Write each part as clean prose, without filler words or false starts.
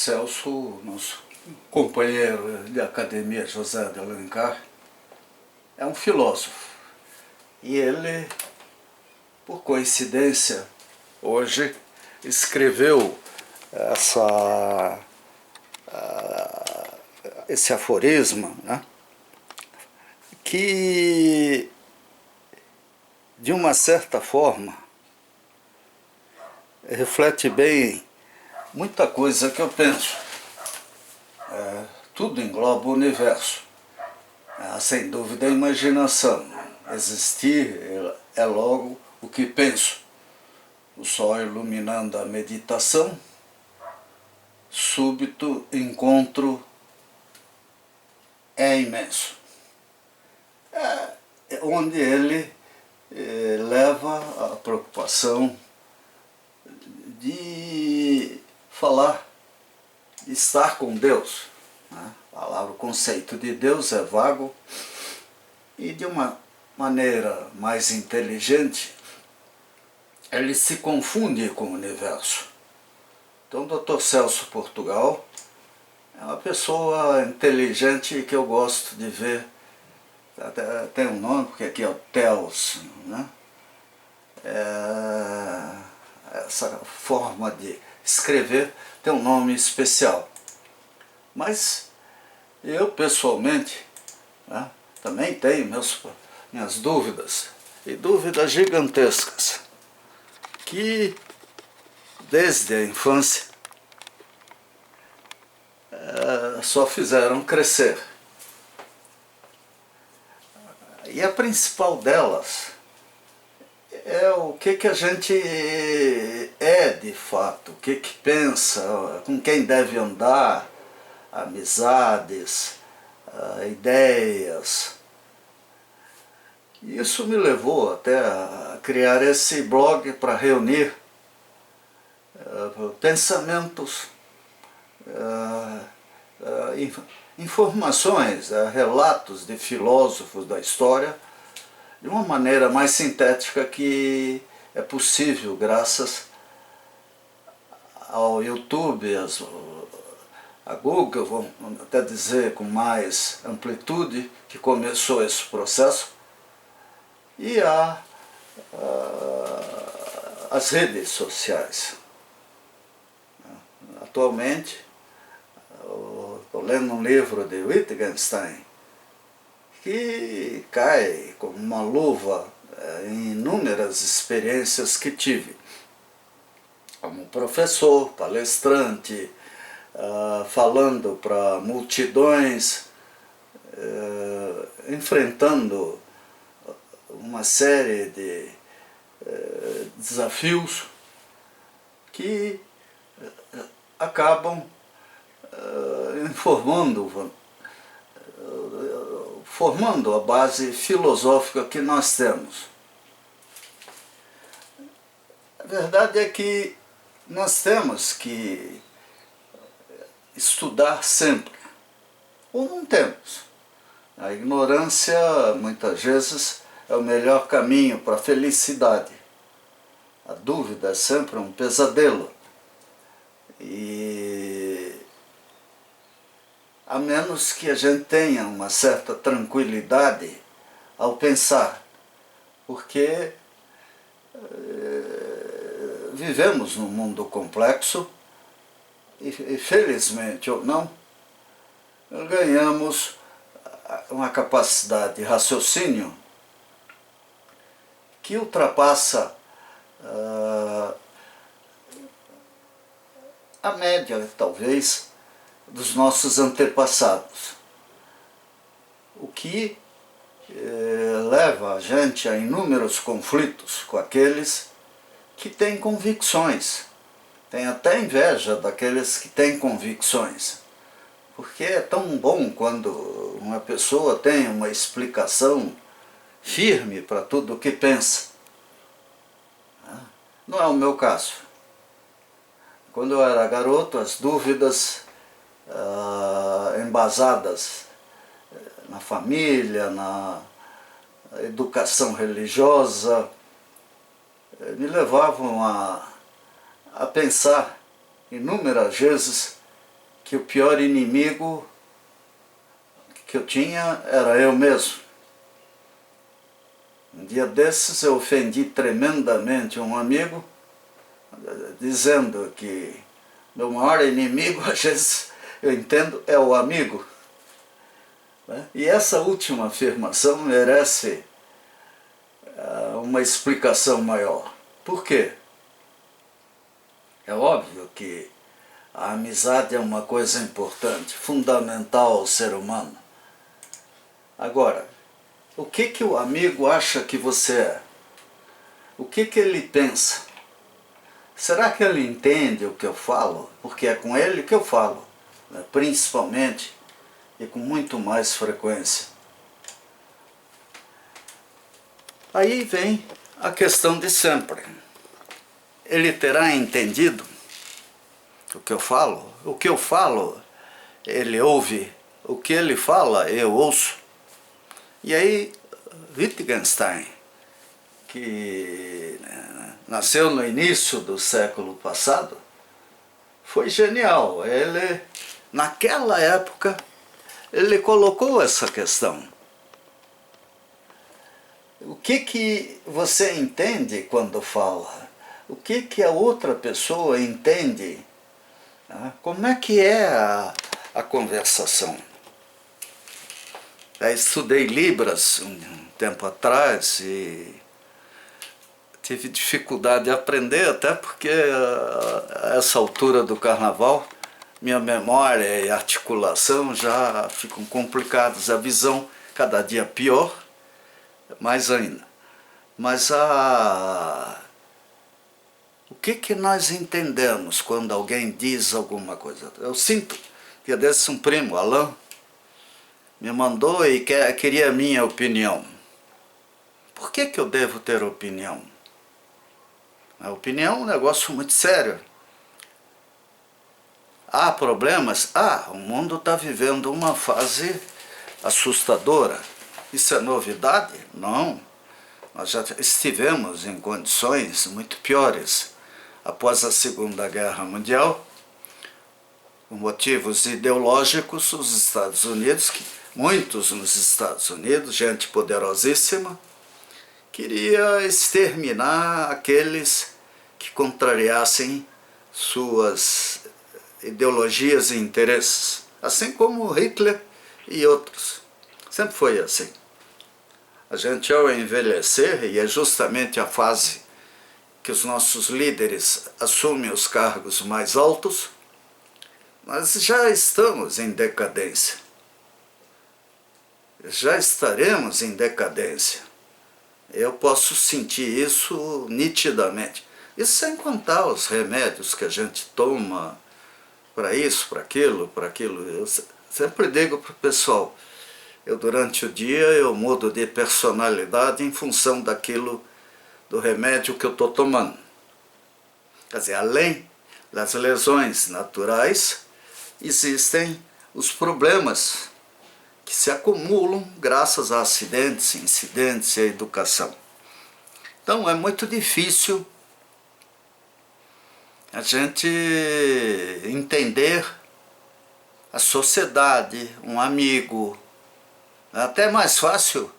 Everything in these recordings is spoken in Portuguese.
Celso, nosso companheiro de academia José de Alencar, é um filósofo. E ele, por coincidência, hoje escreveu esse aforisma, né, que, de uma certa forma, reflete bem muita coisa que eu penso. Tudo engloba o universo. Sem dúvida, a imaginação. Existir é logo o que penso. O sol iluminando a meditação, súbito encontro é imenso. Onde ele leva a preocupação de falar, de estar com Deus. A palavra, o conceito de Deus é vago e, de uma maneira mais inteligente, ele se confunde com o universo. Então, o Dr. Celso Portugal é uma pessoa inteligente que eu gosto de ver. Até tem um nome, porque aqui é o Telos, né? Essa forma de escrever tem um nome especial. Mas eu, pessoalmente, né, também tenho minhas dúvidas, e dúvidas gigantescas, que desde a infância só fizeram crescer. E a principal delas é o que a gente é de fato, o que pensa, com quem deve andar, amizades, ideias. Isso me levou até a criar esse blog para reunir pensamentos, informações, relatos de filósofos da história, de uma maneira mais sintética que é possível graças ao YouTube, a Google, vamos até dizer com mais amplitude, que começou esse processo, e as redes sociais. Atualmente, estou lendo um livro de Wittgenstein, que cai como uma luva em inúmeras experiências que tive, como professor, palestrante, falando para multidões, enfrentando uma série de desafios que acabam formando a base filosófica que nós temos. A verdade é que nós temos que estudar sempre, ou não temos. A ignorância, muitas vezes, é o melhor caminho para a felicidade. A dúvida é sempre um pesadelo. E a menos que a gente tenha uma certa tranquilidade ao pensar, porque vivemos num mundo complexo e, felizmente ou não, ganhamos uma capacidade de raciocínio que ultrapassa a média, talvez, dos nossos antepassados. O que leva a gente a inúmeros conflitos com aqueles que têm convicções. Tem até inveja daqueles que têm convicções. Porque é tão bom quando uma pessoa tem uma explicação firme para tudo o que pensa. Não é o meu caso. Quando eu era garoto, as dúvidas embasadas na família, na educação religiosa, me levavam a pensar inúmeras vezes que o pior inimigo que eu tinha era eu mesmo. Um dia desses eu ofendi tremendamente um amigo, dizendo que meu maior inimigo, às vezes eu entendo, é o amigo. E essa última afirmação merece uma explicação maior. Por quê? É óbvio que a amizade é uma coisa importante, fundamental ao ser humano. Agora, o que o amigo acha que você é? O que ele pensa? Será que ele entende o que eu falo? Porque é com ele que eu falo, né? Principalmente e com muito mais frequência. Aí vem a questão de sempre. Ele terá entendido o que eu falo? O que eu falo, ele ouve. O que ele fala, eu ouço. E aí, Wittgenstein, que nasceu no início do século passado, foi genial. Ele, naquela época, ele colocou essa questão. O que você entende quando fala? O que a outra pessoa entende? Como é que é a conversação? Eu estudei Libras um tempo atrás e tive dificuldade de aprender, até porque a essa altura do carnaval minha memória e articulação já ficam complicadas, a visão cada dia pior, mais ainda. Mas o que nós entendemos quando alguém diz alguma coisa? Eu sinto que desse um primo, Alain, me mandou e queria a minha opinião. Por que eu devo ter opinião? A opinião é um negócio muito sério. Há problemas? O mundo está vivendo uma fase assustadora. Isso é novidade? Não. Nós já estivemos em condições muito piores. Após a Segunda Guerra Mundial, por motivos ideológicos, os Estados Unidos, muitos nos Estados Unidos, gente poderosíssima, queria exterminar aqueles que contrariassem suas ideologias e interesses, assim como Hitler e outros. Sempre foi assim. A gente, ao envelhecer, e é justamente a fase que os nossos líderes assumem os cargos mais altos, nós já estamos em decadência. Já estaremos em decadência. Eu posso sentir isso nitidamente. Isso sem contar os remédios que a gente toma para isso, para aquilo, para aquilo. Eu sempre digo para o pessoal, durante o dia eu mudo de personalidade em função daquilo, do remédio que eu estou tomando. Quer dizer, além das lesões naturais, existem os problemas que se acumulam graças a acidentes, incidentes e à educação. Então é muito difícil a gente entender a sociedade, um amigo. É até mais fácil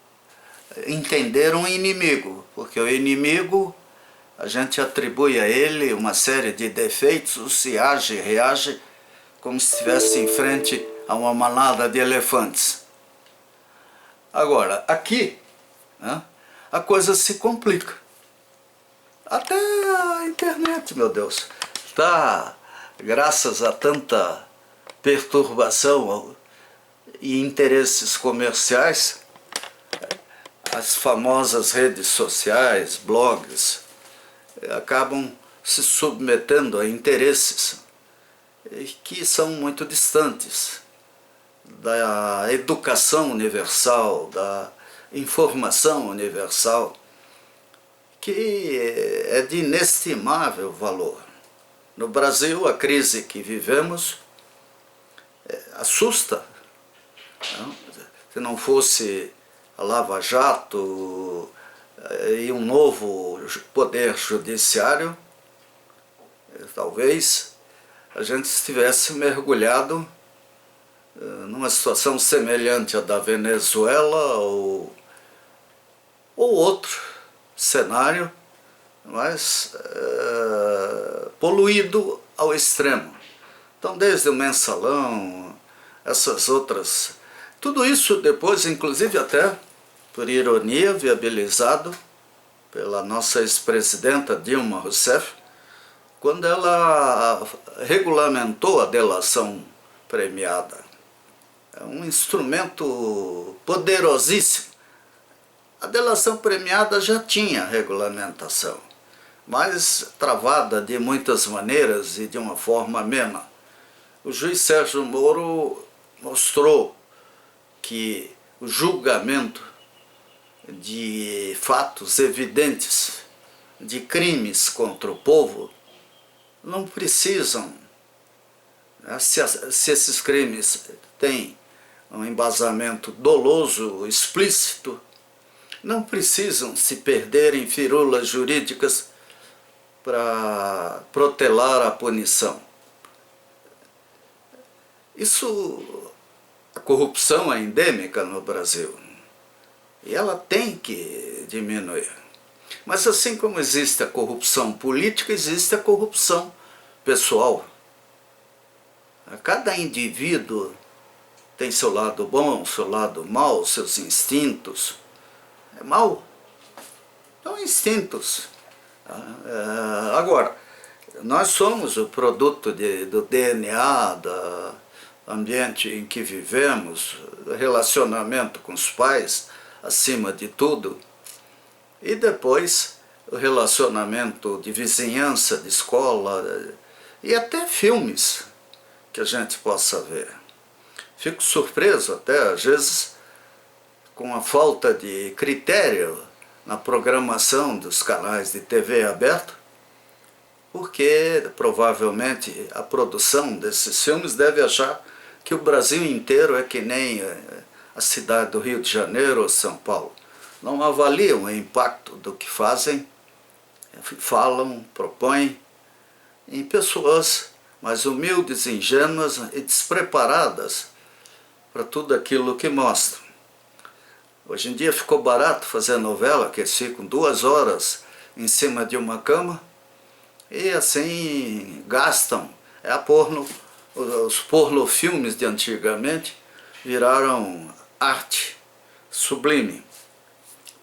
entender um inimigo, porque o inimigo a gente atribui a ele uma série de defeitos e age e reage como se estivesse em frente a uma manada de elefantes. Agora, aqui, né, a coisa se complica. Até a internet, meu Deus, está, graças a tanta perturbação e interesses comerciais, as famosas redes sociais, blogs, acabam se submetendo a interesses que são muito distantes da educação universal, da informação universal, que é de inestimável valor. No Brasil, a crise que vivemos assusta. Se não fosse a Lava Jato e um novo poder judiciário, talvez a gente estivesse mergulhado numa situação semelhante à da Venezuela ou outro cenário, mas poluído ao extremo. Então, desde o mensalão, essas outras, tudo isso depois, inclusive até, por ironia, viabilizado pela nossa ex-presidenta Dilma Rousseff, quando ela regulamentou a delação premiada. É um instrumento poderosíssimo. A delação premiada já tinha regulamentação, mas travada de muitas maneiras e de uma forma amena. O juiz Sérgio Moro mostrou que o julgamento de fatos evidentes de crimes contra o povo não precisam, né, se esses crimes têm um embasamento doloso, explícito, não precisam se perder em firulas jurídicas para protelar a punição. A corrupção é endêmica no Brasil e ela tem que diminuir. Mas assim como existe a corrupção política, existe a corrupção pessoal. Cada indivíduo tem seu lado bom, seu lado mau, seus instintos. É mau. São instintos. Agora, nós somos o produto do DNA, do ambiente em que vivemos, relacionamento com os pais, acima de tudo, e depois o relacionamento de vizinhança, de escola, e até filmes que a gente possa ver. Fico surpreso até, às vezes, com a falta de critério na programação dos canais de TV aberto, porque provavelmente a produção desses filmes deve achar que o Brasil inteiro é que nem a cidade do Rio de Janeiro ou São Paulo. Não avaliam o impacto do que fazem, falam, propõem em pessoas mais humildes, ingênuas e despreparadas para tudo aquilo que mostram. Hoje em dia ficou barato fazer novela, que eles ficam 2 horas em cima de uma cama e assim gastam. Os pornofilmes de antigamente viraram arte sublime.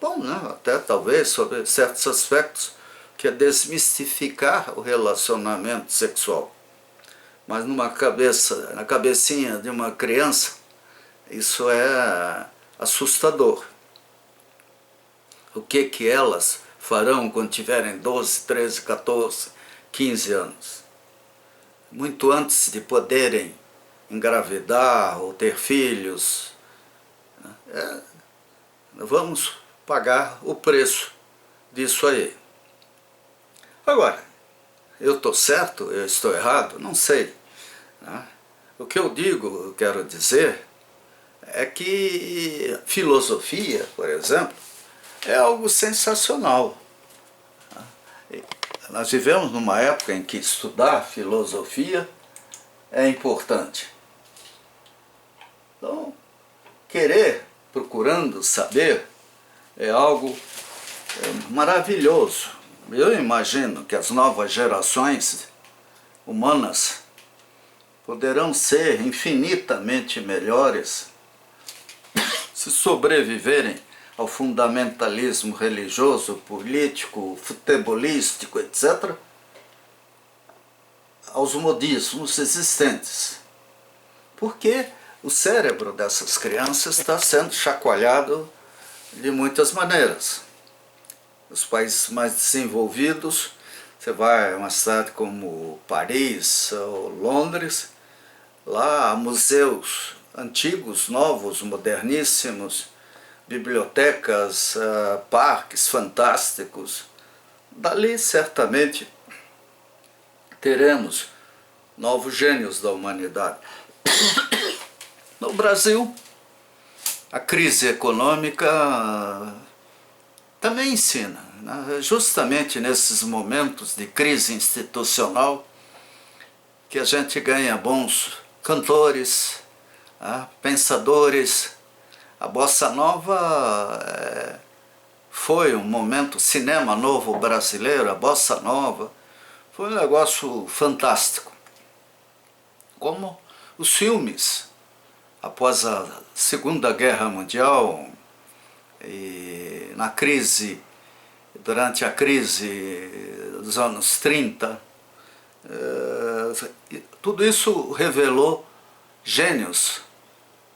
Bom, né? Até talvez sobre certos aspectos, que é desmistificar o relacionamento sexual. Mas na cabecinha de uma criança, isso é assustador. O que elas farão quando tiverem 12, 13, 14, 15 anos? Muito antes de poderem engravidar ou ter filhos, vamos pagar o preço disso aí. Agora, eu estou certo, eu estou errado? Não sei. O que eu quero dizer, é que filosofia, por exemplo, é algo sensacional. Nós vivemos numa época em que estudar filosofia é importante. Então, procurando saber, é algo maravilhoso. Eu imagino que as novas gerações humanas poderão ser infinitamente melhores se sobreviverem ao fundamentalismo religioso, político, futebolístico, etc., aos modismos existentes. Porque o cérebro dessas crianças está sendo chacoalhado de muitas maneiras. Os países mais desenvolvidos, você vai a uma cidade como Paris ou Londres, lá há museus antigos, novos, moderníssimos, bibliotecas, parques fantásticos. Dali certamente teremos novos gênios da humanidade. No Brasil, a crise econômica também ensina, né? Justamente nesses momentos de crise institucional que a gente ganha bons cantores, pensadores. A Bossa Nova foi um momento, cinema novo brasileiro, a Bossa Nova, foi um negócio fantástico. Como os filmes, após a Segunda Guerra Mundial, e na crise, durante a crise dos anos 30, tudo isso revelou gênios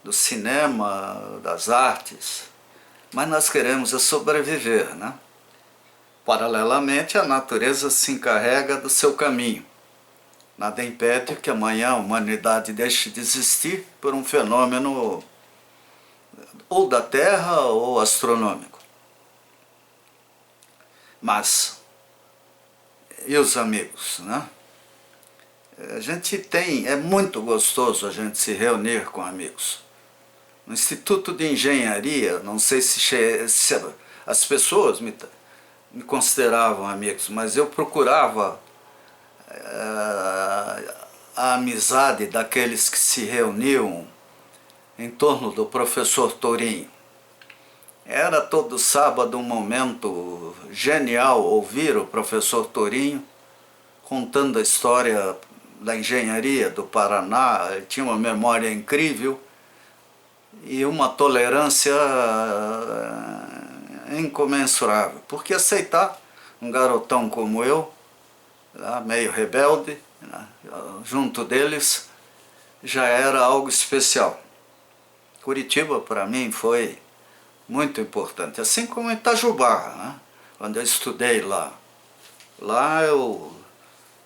do cinema, das artes, mas nós queremos sobreviver, né? Paralelamente, a natureza se encarrega do seu caminho. Nada impede que amanhã a humanidade deixe de existir por um fenômeno ou da Terra ou astronômico. Mas, e os amigos, né? A gente é muito gostoso a gente se reunir com amigos. No Instituto de Engenharia, não sei se as pessoas me consideravam amigos, mas eu procurava a amizade daqueles que se reuniam em torno do professor Tourinho. Era todo sábado um momento genial ouvir o professor Tourinho contando a história da engenharia do Paraná. Ele tinha uma memória incrível e uma tolerância incomensurável. Porque aceitar um garotão como eu, meio rebelde, junto deles, já era algo especial. Curitiba, para mim, foi muito importante, assim como Itajubá, né? Quando eu estudei lá. Lá eu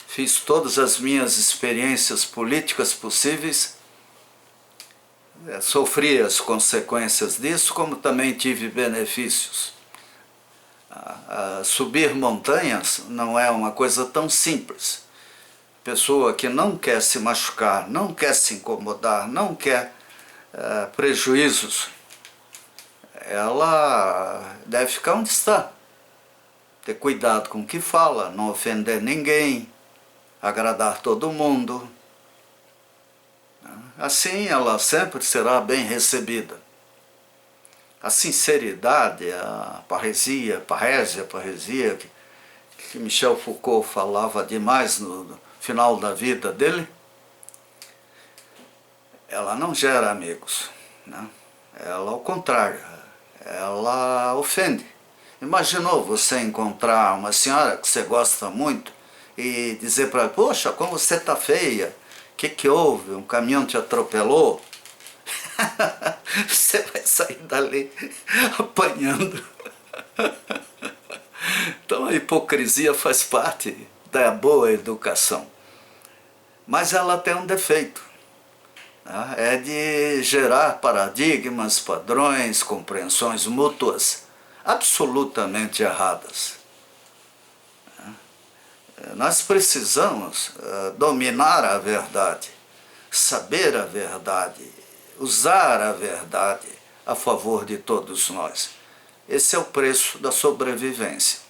fiz todas as minhas experiências políticas possíveis, sofri as consequências disso, como também tive benefícios. Subir montanhas não é uma coisa tão simples. Pessoa que não quer se machucar, não quer se incomodar, não quer prejuízos, ela deve ficar onde está. Ter cuidado com o que fala, não ofender ninguém, agradar todo mundo. Assim ela sempre será bem recebida. A sinceridade, a parresia, que Michel Foucault falava demais no final da vida dele, ela não gera amigos, né? Ela, ao contrário, ela ofende. Imaginou você encontrar uma senhora que você gosta muito e dizer para ela: poxa, como você está feia, o que houve? Um caminhão te atropelou? Você vai sair dali apanhando. Então a hipocrisia faz parte da boa educação. Mas ela tem um defeito. É de gerar paradigmas, padrões, compreensões mútuas absolutamente erradas. Nós precisamos dominar a verdade, saber a verdade, usar a verdade a favor de todos nós. Esse é o preço da sobrevivência.